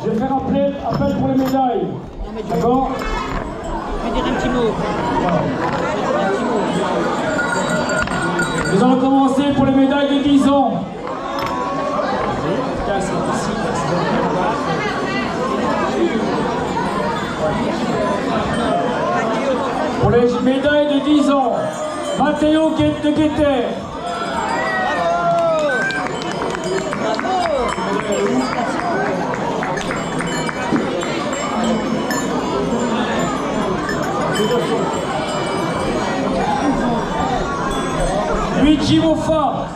je vais faire appel pour les médailles. D'accord? Je vais dire un petit mot. Voilà. Nous allons commencer pour les médailles de 10 ans. Pour les médailles de 10 ans, Matteo de Guetter. Luigi Moffa.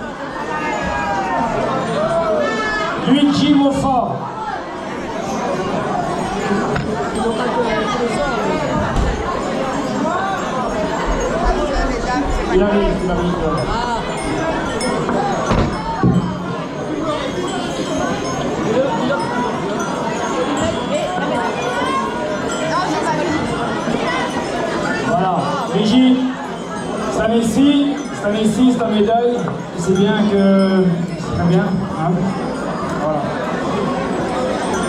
Luigi Moffa. Il arrive. Voilà, Brigitte, c'est ta médaille. Tu sais bien que c'est très bien. Hein,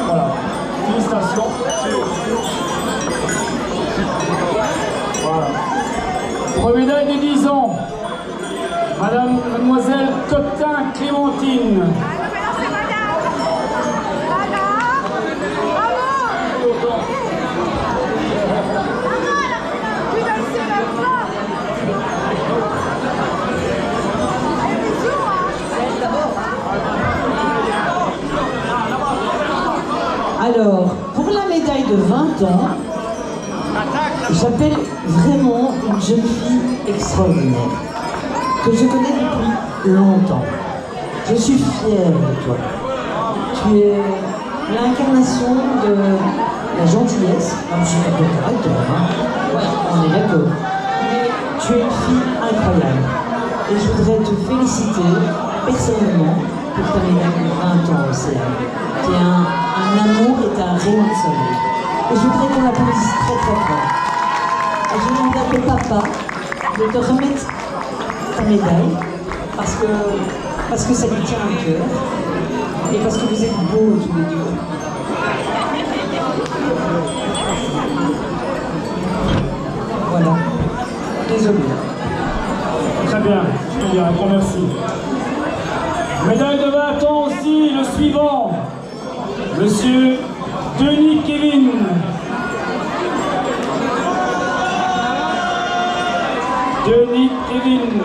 voilà. Félicitations. Voilà. Pour la médaille de 10 ans, Mademoiselle Cotin Clémentine. Alors, pour la médaille de 20 ans, j'appelle vraiment une jeune fille extraordinaire, que je connais depuis longtemps. Je suis fière de toi. Tu es l'incarnation de la gentillesse, je suis pas de caractère, hein. Ouais, on est d'accord. Mais tu es une fille incroyable. Et je voudrais te féliciter personnellement pour ta médaille de 20 ans aussi. Tu es un amour et un rayon de soleil. Et je voudrais qu'on applaudisse très très fort. Et je demande à ton papa de te remettre ta médaille parce que ça lui tient au cœur et parce que vous êtes beaux tous les deux. Voilà. Désolé. Très bien, un grand merci. Médaille de 20 ans aussi, le suivant, Monsieur Denis Kevin. Denis Kevin.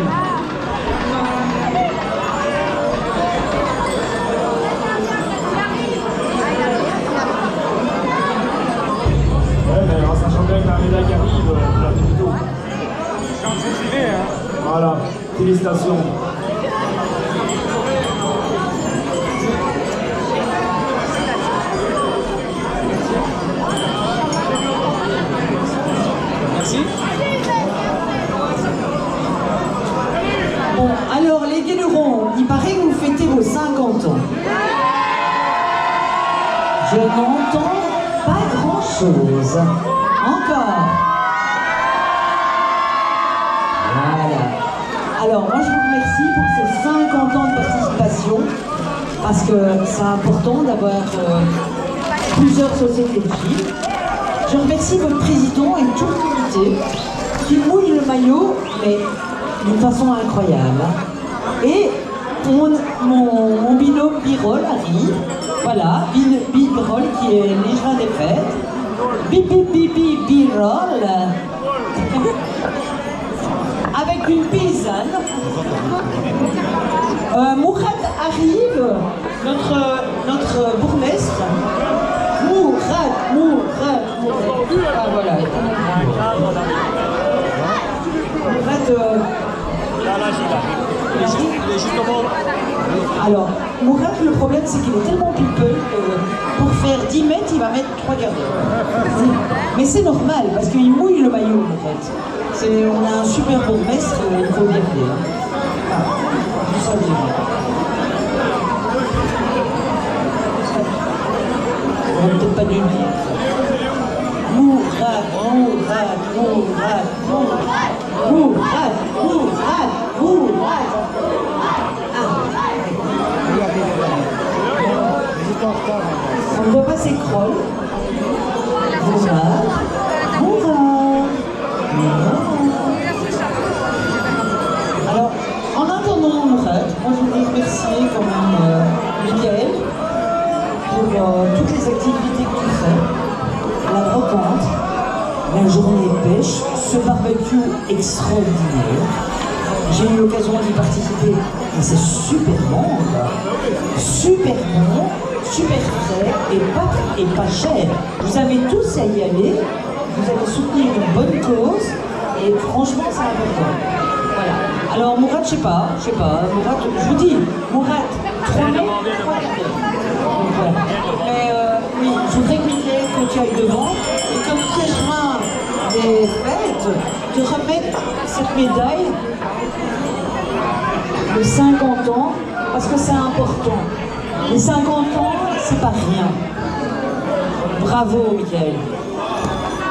Ouais, mais en sachant bien que la médaille qui arrive, là, du tout. Voilà, félicitations. Merci. Bon, alors les Guélerons, il paraît que vous fêtez vos 50 ans. Je n'entends pas grand-chose. Encore. Voilà. Alors, moi, je vous remercie pour ces 50 ans de participation, parce que c'est important d'avoir plusieurs sociétés de filles. Je remercie votre président et tout le comité qui mouille le maillot, mais d'une façon incroyable. Et mon binôme Birol arrive. Voilà, Birol qui est légèrement des fêtes. Birol. Avec une paysanne. Mourad arrive, notre bourgmestre. Mourad. Ah voilà. Mourad. Alors, Mourad, le problème c'est qu'il est tellement people que pour faire 10 mètres, il va mettre 3 quarts d'heure. Mais c'est normal parce qu'il mouille le maillot en fait. On a un super bourgmestre, il faut bien le dire. Voilà, ça dit. On n'a peut-être pas dû le dire. Mourad. Ah. On ne voit pas ses crolles. Mourad. Alors, en attendant Mourad, moi je voudrais remercier quand même Michael pour toutes les activités que tu fais, la brocante, la journée de pêche, ce barbecue extraordinaire. J'ai eu l'occasion d'y participer et c'est super bon, super bon, super frais et pas cher. Vous avez tous à y aller, vous allez soutenir une bonne cause et franchement c'est important. Voilà. Alors Mourad, je sais pas, Mourad, je vous dis, Mourad, 3 000, 3 voilà. Mais oui, je voudrais que tu ailles devant et comme témoin des fêtes, te remettre cette médaille de 50 ans, parce que c'est important. Les 50 ans, c'est pas rien. Bravo, Michael.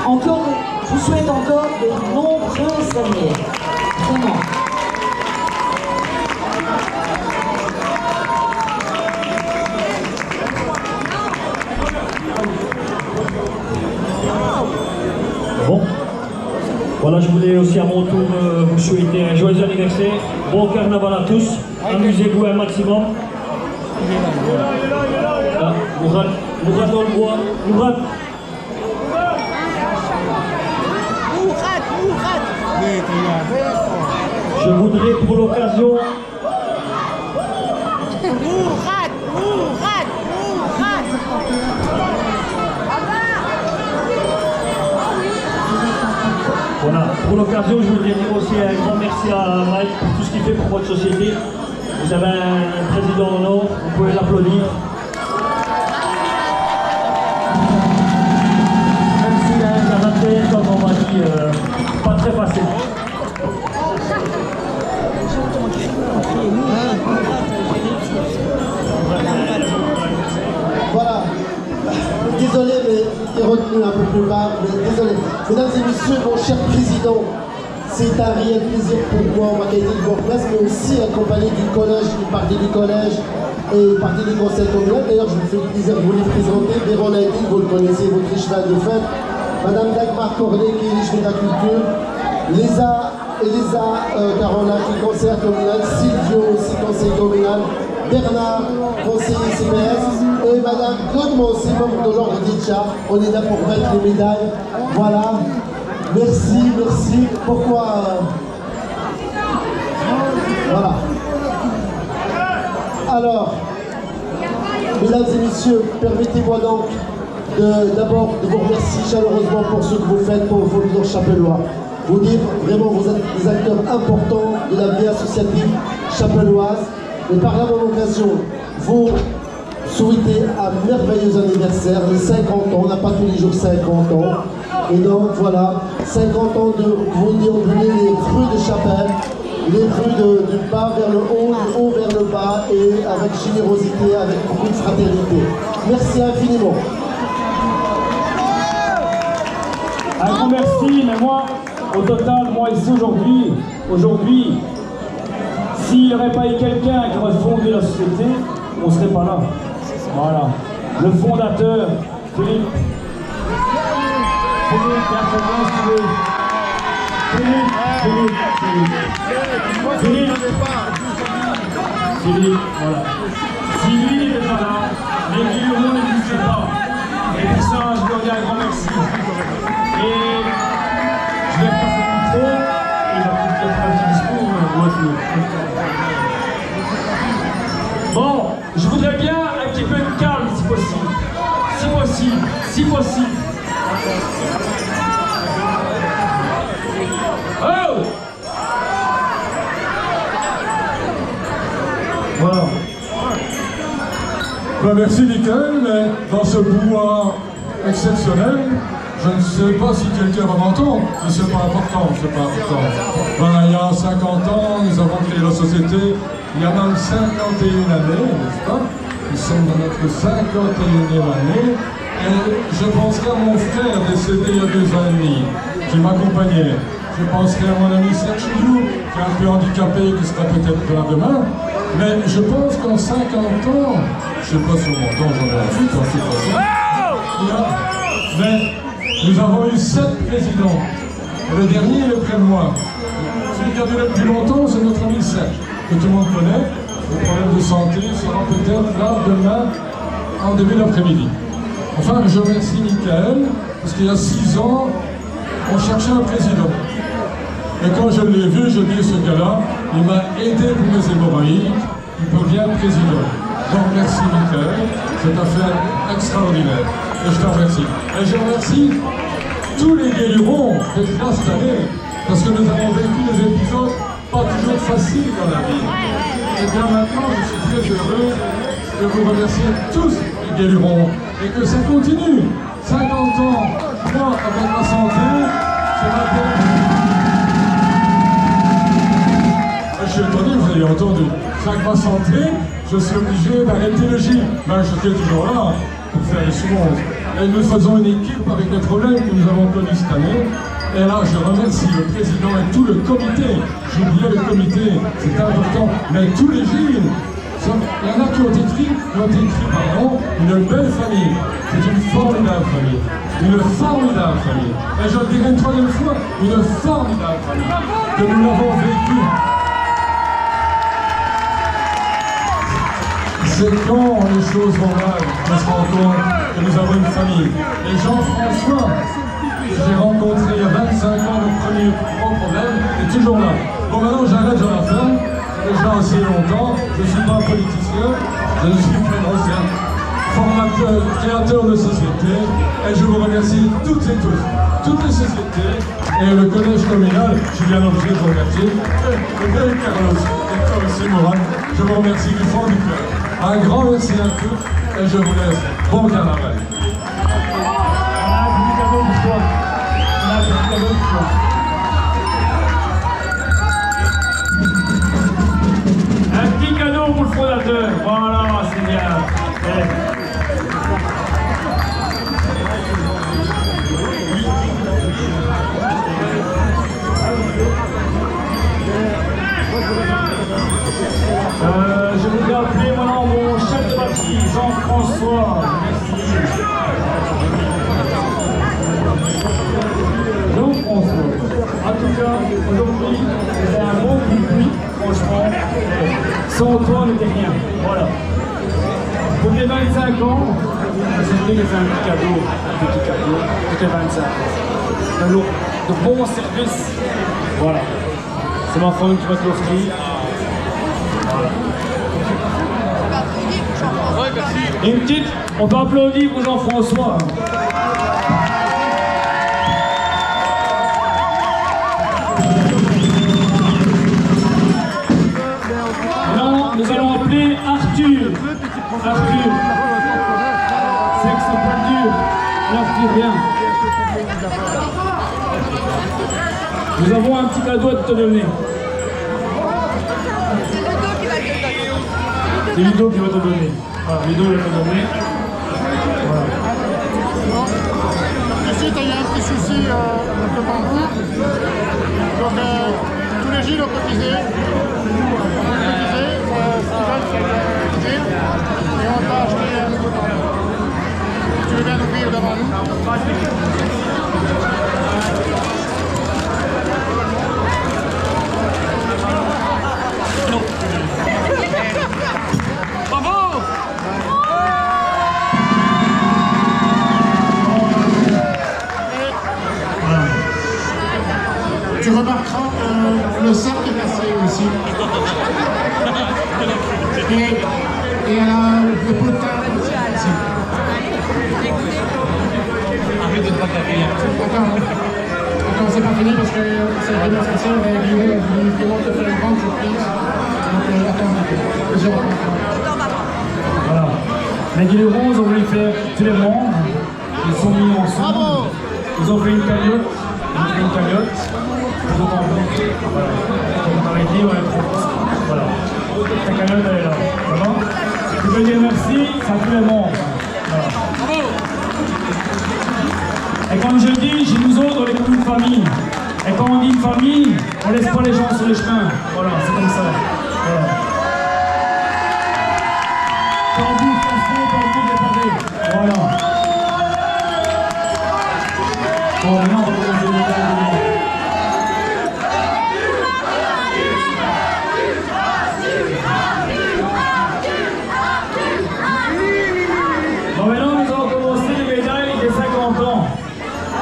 Encore, je vous souhaite encore de nombreuses années. Vraiment. Bon, voilà, je voulais aussi à mon tour vous souhaiter un joyeux anniversaire, bon carnaval à tous, amusez-vous un maximum. Ah, Mourad dans le bois, Mourad. Je voudrais pour l'occasion voilà, pour l'occasion, je voudrais dire aussi un grand merci à Mike pour tout ce qu'il fait pour votre société. Vous avez un président en or, vous pouvez l'applaudir. Même s'il a un caractère, comme on m'a dit, pas très facile. Voilà. Désolé, mais il est retenu un peu plus bas, mais désolé. Mesdames et messieurs, mon cher président, c'est un réel plaisir pour moi, en ma qualité de bourgmestre, mais aussi accompagné du collège, du parti du collège et du parti du conseil communal. D'ailleurs, je vous fais le plaisir de vous les présenter. Véronique, vous le connaissez, votre cheval de fête. Madame Dagmar Cornet, qui est riche de la culture. Elisa Carola, qui est conseillère communale. Silvio, aussi conseiller communal. Bernard, conseiller CPS. Et Madame Claude Monsi, membre de l'ordre d'Itcha. On est là pour mettre les médailles. Voilà. Merci, merci. Pourquoi voilà. Alors, mesdames et messieurs, permettez-moi donc d'abord de vous remercier chaleureusement pour ce que vous faites pour le folklore chapellois. Vous dire vraiment vous êtes des acteurs importants de la vie associative chapelloise. Et par la même occasion, vous souhaitez un merveilleux anniversaire, les 50 ans. On n'a pas tous les jours 50 ans. Et donc voilà, 50 ans de vous déambuler les rues de Chapelle, les rues du bas vers le haut, du haut vers le bas, et avec générosité, avec beaucoup de fraternité. Merci infiniment. Un grand merci, mais moi, au total, moi ici aujourd'hui, s'il n'y aurait pas eu quelqu'un qui aurait fondé la société, on ne serait pas là. Voilà. Le fondateur, Philippe, voilà. Si lui n'était pas là, les Guillemot n'existent pas. Et pour ça, je lui dis un grand merci. Et je vais passer le micro, et il va peut-être faire un petit discours. Bon, je voudrais bien un petit peu de calme si possible. Si possible. Oh! Voilà. Ben merci Nickel, mais dans ce bois exceptionnel, je ne sais pas si quelqu'un va m'entendre, mais c'est pas important. Ben, il y a 50 ans, nous avons créé la société, il y a même 51 années, n'est-ce pas? Nous sommes dans notre 51e année, et je penserai à mon frère décédé il y a 2 ans et demi, qui m'accompagnait. Je penserai à mon ami Serge Chilou, qui est un peu handicapé, qui sera peut-être là demain. Mais je pense qu'en 50 ans, je ne sais pas si on m'entend, j'en ai 28 en toute façon. Mais nous avons eu 7 présidents. Et le dernier est près de moi. Celui qui a duré le plus longtemps, c'est notre ami Serge, que tout le monde connaît. Le problème de santé sera peut-être là demain, en début d'après-midi. Enfin, je remercie Michael, parce qu'il y a 6 ans, on cherchait un président. Et quand je l'ai vu, je dis, ce gars-là, il m'a aidé pour mes hémorroïdes, il peut bien être président. Donc merci Michael, c'est une affaire extraordinaire. Et je te remercie. Et je remercie tous les guérurons d'être là cette année, parce que nous avons vécu des épisodes pas toujours faciles dans la vie. Et bien maintenant, je suis très heureux de vous remercier tous les guérurons, et que ça continue. 50 ans, moi, avec ma santé, c'est ma dernière. Je suis étonné, vous avez entendu. Avec ma santé, je suis obligé d'arrêter le gym. Ben, je suis toujours là pour faire les choses. Et nous faisons une équipe avec les problèmes que nous avons connus cette année. Et là, je remercie le président et tout le comité. J'ai oublié le comité, c'est important. Mais tous les gyms, il y en a qui ont écrit, une belle famille. C'est une formidable famille. Une formidable famille. Et je le dirai une troisième fois, une formidable famille. Que nous l'avons vécue. C'est quand les choses vont mal qu'on se rend compte que nous avons une famille. Et Jean-François, j'ai rencontré il y a 25 ans le premier gros problème, est toujours là. Bon, maintenant j'arrête, j'en ai fait. Déjà assez longtemps, je ne suis pas un politicien, je suis un formateur, créateur de société. Et je vous remercie toutes et tous, toutes les sociétés. Et le collège communal, je suis bien obligé de vous remercier. Le bel Carlos et toi aussi, Moran, je vous remercie du fond du cœur. Un grand merci à tous et je vous laisse. Bon carnaval. On a un petit cadeau pour toi. On a un petit cadeau pour toi. Un petit cadeau pour le fondateur. Voilà, c'est bien. Je voudrais appeler maintenant mon chef de parti, Jean-François. Merci. Jean-François. En tout cas, aujourd'hui, c'est un bon public, franchement. Sans toi, on n'était rien. Voilà. Pour les 25 ans, j'ai dit que c'est un petit cadeau. Pour les 25 ans. De bons services. Voilà. C'est ma femme qui va te l'offrir. Et une petite, on peut applaudir pour Jean-François. Maintenant, nous allons appeler Arthur. Arthur. C'est que c'est pas dur. Arthur, viens. Nous avons un petit cadeau à te donner. C'est Ludo qui va te donner. Voilà, Ludo va te donner. Voilà. Ici, il y a un petit souci devant vous. Donc, tous les gilets ont cotisé. Et on va acheter un nouveau tampon. Tu veux bien l'ouvrir devant nous? Tu remarqueras que le cercle est cassé aussi. Et le pot de table aussi est cassé. Arrête de te bagarrer. Attends, c'est pas fini parce que c'est la démonstration avec Guillaume qui vont te faire une grande surprise. Donc attends, voilà. Les Guillerons ont voulu faire tous les membres. Ils sont mis ensemble. Ils ont fait une cagnotte. Voilà. Comme on avait dit, on est trop. Voilà. Ta cagnotte, elle est là. Voilà. Je veux dire merci à tous les membres. Voilà. Et comme je dis, chez nous autres, on est comme une famille. Et quand on dit une famille, on laisse pas les gens sur les chemins. Voilà, c'est comme ça. Voilà. Bon, maintenant, on va commencer le Bon, maintenant, nous allons commencer les médailles des 50 ans.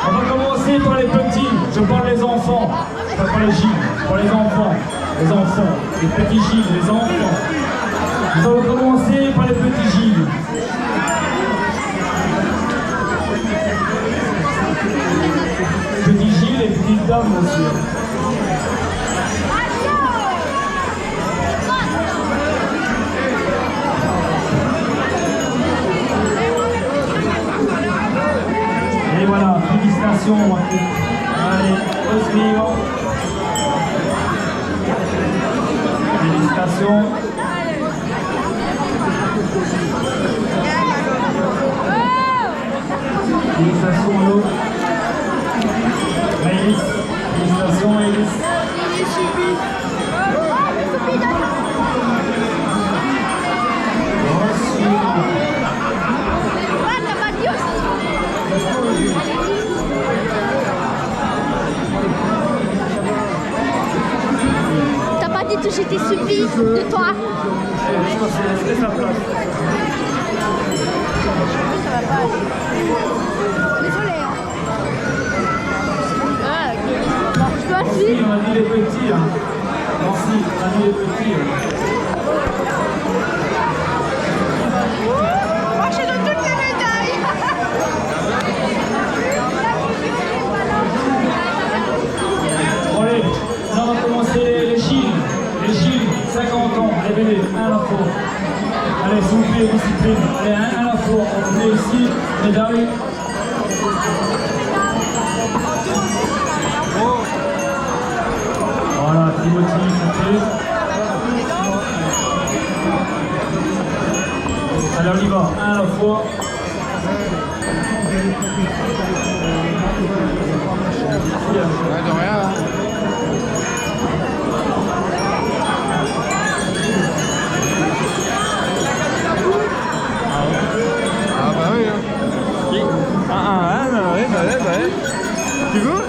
On va commencer par les petits. Je parle des enfants. Pas par les Gilles, par les enfants. Les enfants. Les petits Gilles, les enfants. Nous allons commencer par les petits Gilles. Petit Gilles et petite dame aussi. Et voilà, félicitations. Allez, au suivant. Félicitations. Félicitations à l'autre. Maëlys. Félicitations Maëlys. T'as pas dit que j'étais suivi de toi. Laissez sa place. Ça va pas. Désolé. Bon, je dois Si, suivre. on a dit les petits. Hein. Non, si, on a dit les petits. Hein. Moi, je donne toutes les médailles. Bon, allez, là on va commencer les Gilles. Les Gilles, 50 ans. Allez, bébé, un à la fois. Allez, s'il vous plaît, discipline. Allez, un à la fois. On met ici, médaille. Voilà, Timothy, s'il vous plaît. Allez, on y va, un à la fois. Ouais, de rien. Hein. Ah bah oui. Hein. Qui? Ah, bah oui. Tu veux?